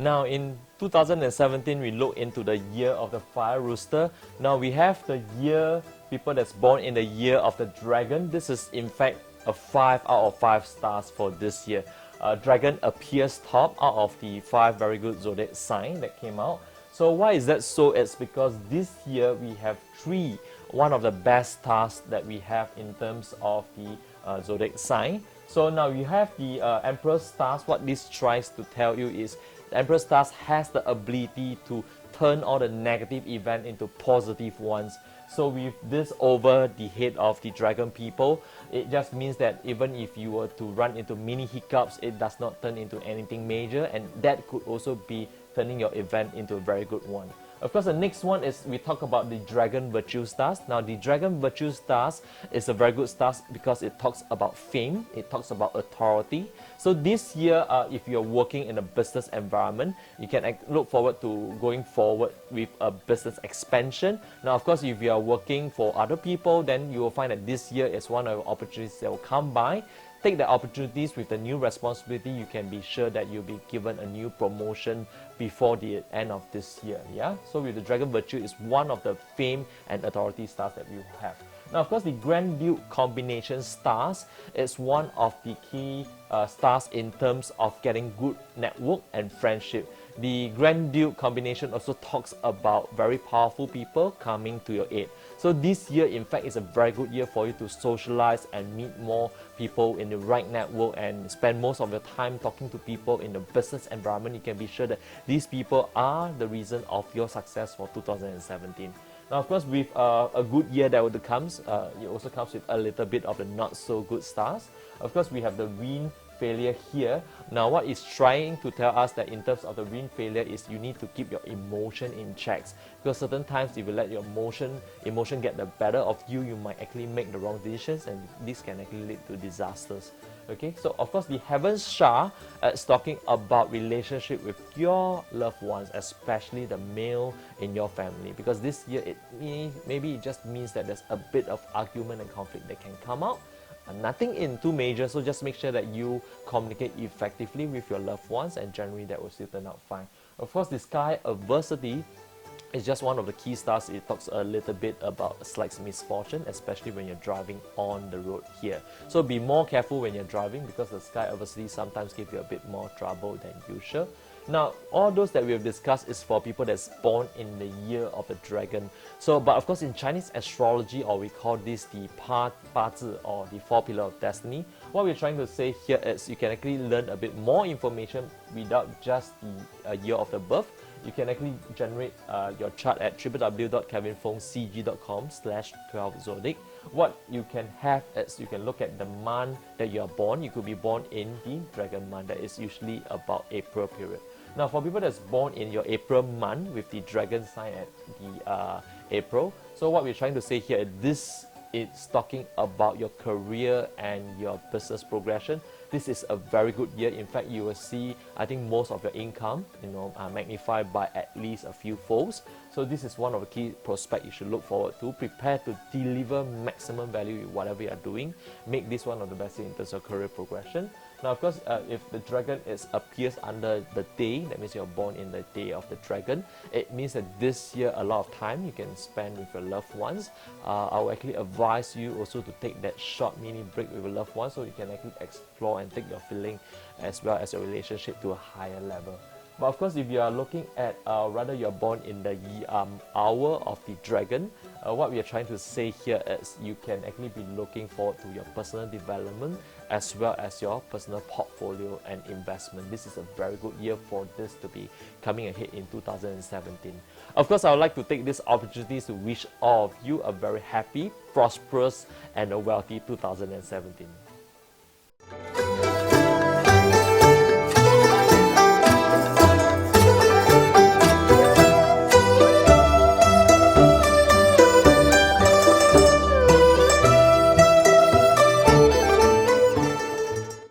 Now in 2017, we look into the year of the fire rooster. Now we have the year, people that's born in the year of the dragon. This is in fact a 5 out of 5 stars for this year. Dragon appears top out of the 5 very good zodiac sign that came out. So why is that so? It's because this year we have 3, one of the best stars that we have in terms of the zodiac sign. So now you have the Emperor stars. What this tries to tell you is the Emperor stars has the ability to turn all the negative event into positive ones. So with this over the head of the dragon people, it just means that even if you were to run into mini hiccups, it does not turn into anything major, and that could also be turning your event into a very good one. Of course, the next one is we talk about the Dragon Virtue Stars. Now, the Dragon Virtue Stars is a very good star because it talks about fame, it talks about authority. So this year, if you're working in a business environment, you can look forward to going forward with a business expansion. Now, of course, if you are working for other people, then you will find that this year is one of the opportunities that will come by. Take the opportunities with the new responsibility. You can be sure that you'll be given a new promotion before the end of this year. Yeah. So with the Dragon Virtue is one of the fame and authority stars that you have. Now, of course, the Grand Duke combination stars is one of the key stars in terms of getting good network and friendship. The Grand Duke combination also talks about very powerful people coming to your aid. So this year, in fact, is a very good year for you to socialize and meet more people in the right network and spend most of your time talking to people in the business environment. You can be sure that these people are the reason of your success for 2017. Now, of course, with a good year that would comes, it also comes with a little bit of the not so good stars. Of course, we have the wind failure here. Now, what it's trying to tell us that in terms of the wind failure is you need to keep your emotion in checks, because certain times if you let your emotion get the better of you, you might actually make the wrong decisions, and this can actually lead to disasters. Okay, so of course the Heaven Shah is talking about relationship with your loved ones, especially the male in your family, because this year maybe it just means that there's a bit of argument and conflict that can come out. Nothing in too major, so just make sure that you communicate effectively with your loved ones, and generally that will still turn out fine. Of course, the Sky Adversity is just one of the key stars. It talks a little bit about slight misfortune, especially when you're driving on the road here. So be more careful when you're driving, because the Sky Adversity sometimes give you a bit more trouble than usual. Now, all those that we have discussed is for people that's born in the year of the dragon. So, but of course, in Chinese astrology, or we call this the Bazi, or the 4 Pillar of Destiny, what we're trying to say here is you can actually learn a bit more information without just the year of the birth. You can actually generate your chart at www.kevinfoongcg.com/12zodiac. What you can have is you can look at the month that you are born. You could be born in the dragon month. That is usually about April period. Now, for people that's born in your April month with the dragon sign at the April, so what we're trying to say here is this is talking about your career and your business progression. This is a very good year. In fact, you will see, I think, most of your income, magnified by at least a few folds. So this is one of the key prospects you should look forward to. Prepare to deliver maximum value in whatever you are doing. Make this one of the best in terms of career progression. Now, of course, if the dragon appears under the day, that means you're born in the day of the dragon, it means that this year a lot of time you can spend with your loved ones. I will actually advise you also to take that short mini break with your loved ones, so you can actually explore and take your feeling as well as your relationship to a higher level. But of course, if you are looking at rather you're born in the hour of the dragon, what we are trying to say here is you can actually be looking forward to your personal development as well as your personal portfolio and investment. This is a very good year for this to be coming ahead in 2017. Of course, I would like to take this opportunity to wish all of you a very happy, prosperous, and a wealthy 2017.